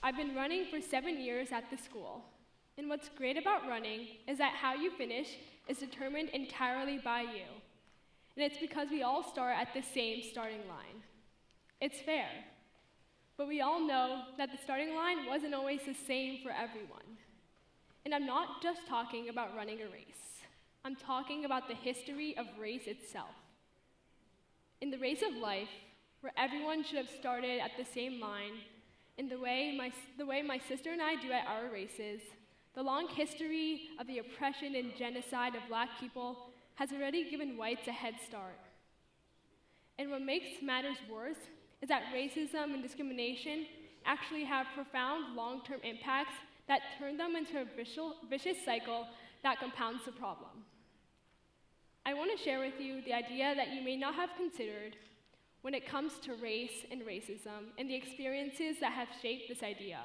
I've been running for 7 years at the school. And what's great about running is that how you finish is determined entirely by you. And it's because we all start at the same starting line. It's fair. But we all know that the starting line wasn't always the same for everyone. And I'm not just talking about running a race. I'm talking about the history of race itself. In the race of life, where everyone should have started at the same line, in the way my sister and I do at our races, the long history of the oppression and genocide of Black people has already given whites a head start. And what makes matters worse is that racism and discrimination actually have profound long-term impacts that turn them into a vicious cycle that compounds the problem. I want to share with you the idea that you may not have considered when it comes to race and racism and the experiences that have shaped this idea.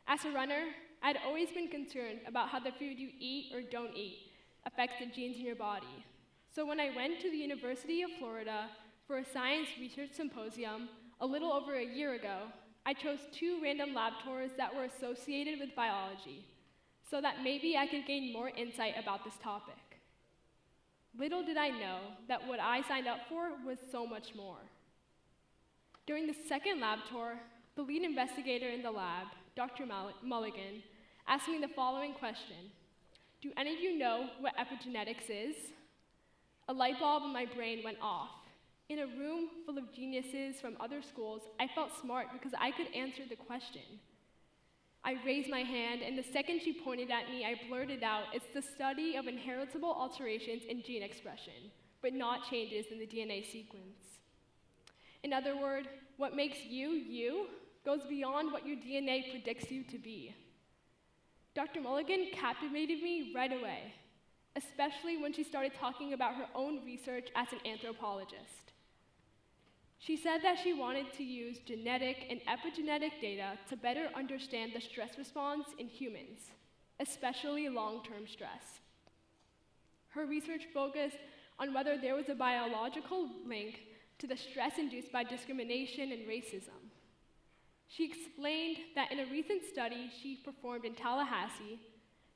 As a runner, I'd always been concerned about how the food you eat or don't eat affects the genes in your body. So when I went to the University of Florida for a science research symposium a little over a year ago, I chose 2 random lab tours that were associated with biology, so that maybe I could gain more insight about this topic. Little did I know that what I signed up for was so much more. During the second lab tour, the lead investigator in the lab, Dr. Mulligan, asked me the following question: do any of you know what epigenetics is? A light bulb in my brain went off. In a room full of geniuses from other schools, I felt smart because I could answer the question. I raised my hand, and the second she pointed at me, I blurted out, "It's the study of inheritable alterations in gene expression, but not changes in the DNA sequence." In other words, what makes you, you, goes beyond what your DNA predicts you to be. Dr. Mulligan captivated me right away, especially when she started talking about her own research as an anthropologist. She said that she wanted to use genetic and epigenetic data to better understand the stress response in humans, especially long-term stress. Her research focused on whether there was a biological link to the stress induced by discrimination and racism. She explained that in a recent study she performed in Tallahassee,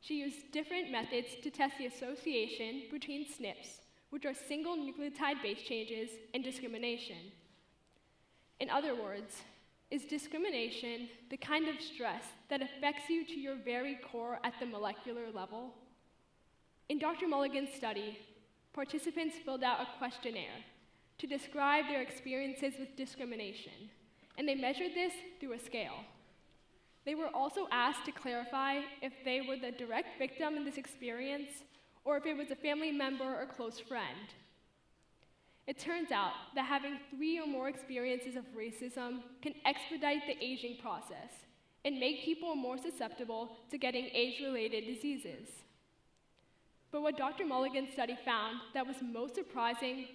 she used different methods to test the association between SNPs, which are single nucleotide base changes, and discrimination. In other words, is discrimination the kind of stress that affects you to your very core at the molecular level? In Dr. Mulligan's study, participants filled out a questionnaire to describe their experiences with discrimination, and they measured this through a scale. They were also asked to clarify if they were the direct victim in this experience or if it was a family member or close friend. It turns out that having 3 or more experiences of racism can expedite the aging process and make people more susceptible to getting age-related diseases. But what Dr. Mulligan's study found that was most surprising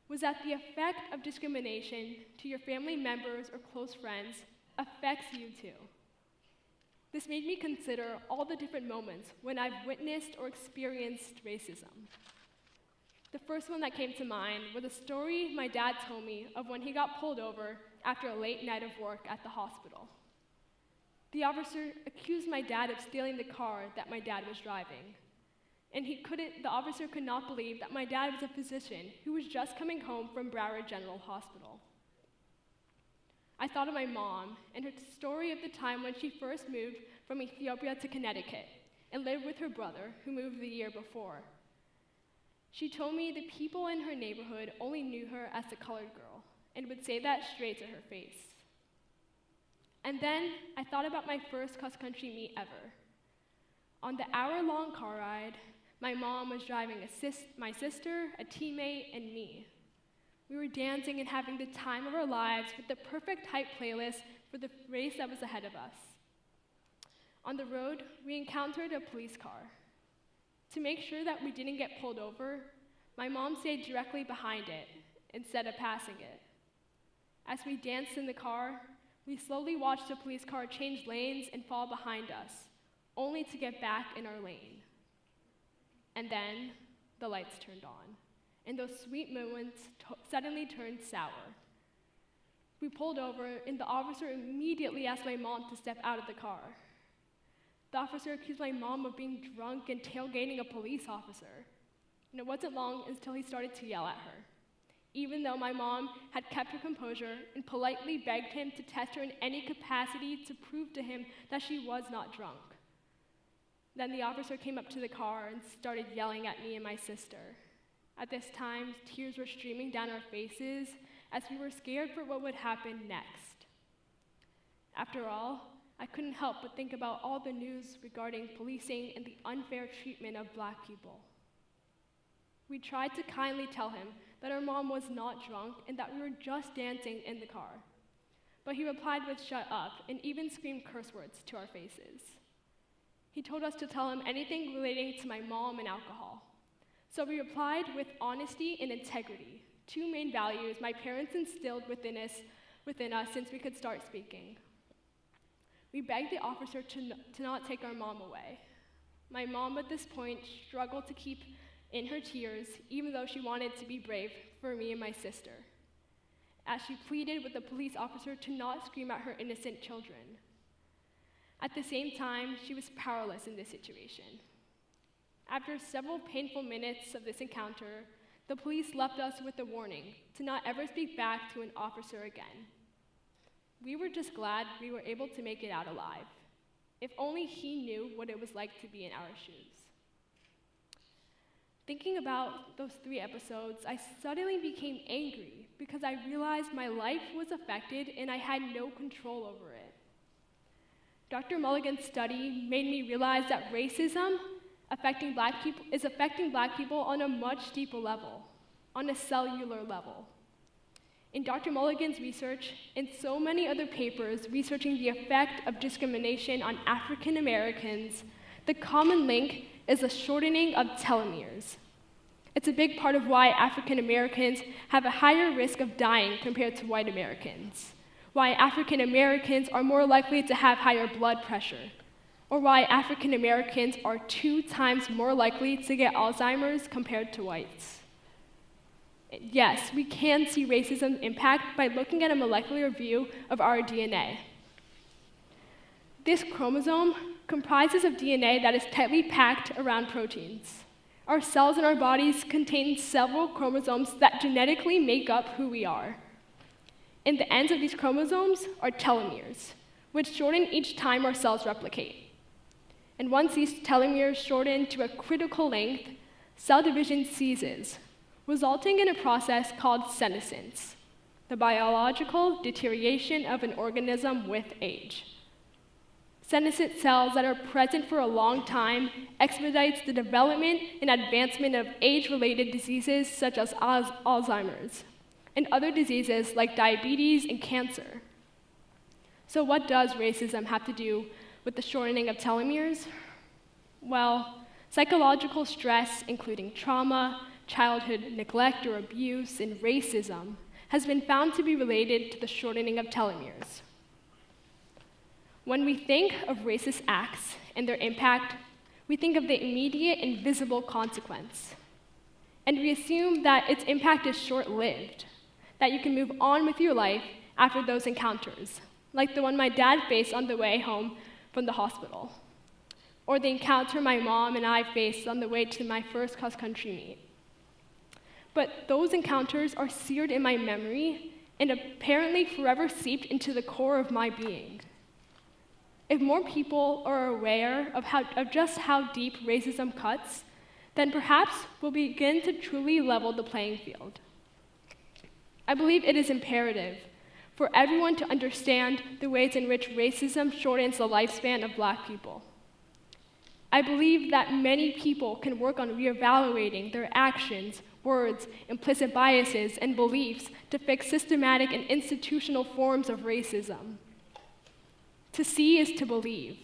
was that the effect of discrimination to your family members or close friends affects you too. This made me consider all the different moments when I've witnessed or experienced racism. The first one that came to mind was a story my dad told me of when he got pulled over after a late night of work at the hospital. The officer accused my dad of stealing the car that my dad was driving. And the officer could not believe that my dad was a physician who was just coming home from Broward General Hospital. I thought of my mom and her story of the time when she first moved from Ethiopia to Connecticut and lived with her brother, who moved the year before. She told me the people in her neighborhood only knew her as the colored girl and would say that straight to her face. And then I thought about my first cross-country meet ever. On the hour-long car ride, my mom was driving my sister, a teammate, and me. We were dancing and having the time of our lives with the perfect hype playlist for the race that was ahead of us. On the road, we encountered a police car. To make sure that we didn't get pulled over, my mom stayed directly behind it instead of passing it. As we danced in the car, we slowly watched the police car change lanes and fall behind us, only to get back in our lane. And then the lights turned on, and those sweet moments suddenly turned sour. We pulled over, and the officer immediately asked my mom to step out of the car. The officer accused my mom of being drunk and tailgating a police officer. And it wasn't long until he started to yell at her, even though my mom had kept her composure and politely begged him to test her in any capacity to prove to him that she was not drunk. Then the officer came up to the car and started yelling at me and my sister. At this time, tears were streaming down our faces as we were scared for what would happen next. After all, I couldn't help but think about all the news regarding policing and the unfair treatment of Black people. We tried to kindly tell him that our mom was not drunk and that we were just dancing in the car. But he replied with "shut up" and even screamed curse words to our faces. He told us to tell him anything relating to my mom and alcohol. So we replied with honesty and integrity, two main values my parents instilled within us since we could start speaking. We begged the officer to not take our mom away. My mom at this point struggled to keep in her tears, even though she wanted to be brave for me and my sister, as she pleaded with the police officer to not scream at her innocent children. At the same time, she was powerless in this situation. After several painful minutes of this encounter, the police left us with a warning to not ever speak back to an officer again. We were just glad we were able to make it out alive. If only he knew what it was like to be in our shoes. Thinking about those 3 episodes, I suddenly became angry because I realized my life was affected and I had no control over it. Dr. Mulligan's study made me realize that racism is affecting Black people on a much deeper level, on a cellular level. In Dr. Mulligan's research, and so many other papers researching the effect of discrimination on African Americans, the common link is the shortening of telomeres. It's a big part of why African Americans have a higher risk of dying compared to white Americans, why African Americans are more likely to have higher blood pressure, or why African Americans are 2 times more likely to get Alzheimer's compared to whites. Yes, we can see racism's impact by looking at a molecular view of our DNA. This chromosome comprises of DNA that is tightly packed around proteins. Our cells in our bodies contain several chromosomes that genetically make up who we are. And the ends of these chromosomes are telomeres, which shorten each time our cells replicate. And once these telomeres shorten to a critical length, cell division ceases, resulting in a process called senescence, the biological deterioration of an organism with age. Senescent cells that are present for a long time expedites the development and advancement of age-related diseases such as Alzheimer's, and other diseases like diabetes and cancer. So what does racism have to do with the shortening of telomeres? Well, psychological stress, including trauma, childhood neglect or abuse, and racism, has been found to be related to the shortening of telomeres. When we think of racist acts and their impact, we think of the immediate and visible consequence. And we assume that its impact is short-lived, that you can move on with your life after those encounters, like the one my dad faced on the way home from the hospital, or the encounter my mom and I faced on the way to my first cross-country meet. But those encounters are seared in my memory and apparently forever seeped into the core of my being. If more people are aware of just how deep racism cuts, then perhaps we'll begin to truly level the playing field. I believe it is imperative for everyone to understand the ways in which racism shortens the lifespan of Black people. I believe that many people can work on reevaluating their actions, words, implicit biases, and beliefs to fix systematic and institutional forms of racism. To see is to believe,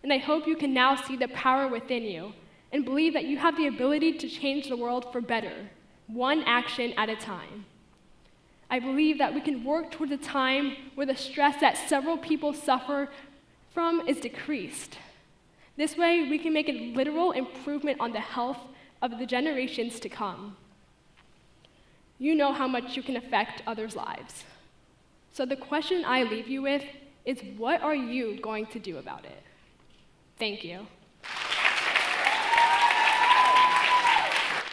and I hope you can now see the power within you and believe that you have the ability to change the world for better, one action at a time. I believe that we can work towards a time where the stress that several people suffer from is decreased. This way, we can make a literal improvement on the health of the generations to come. You know how much you can affect others' lives. So the question I leave you with is, what are you going to do about it? Thank you.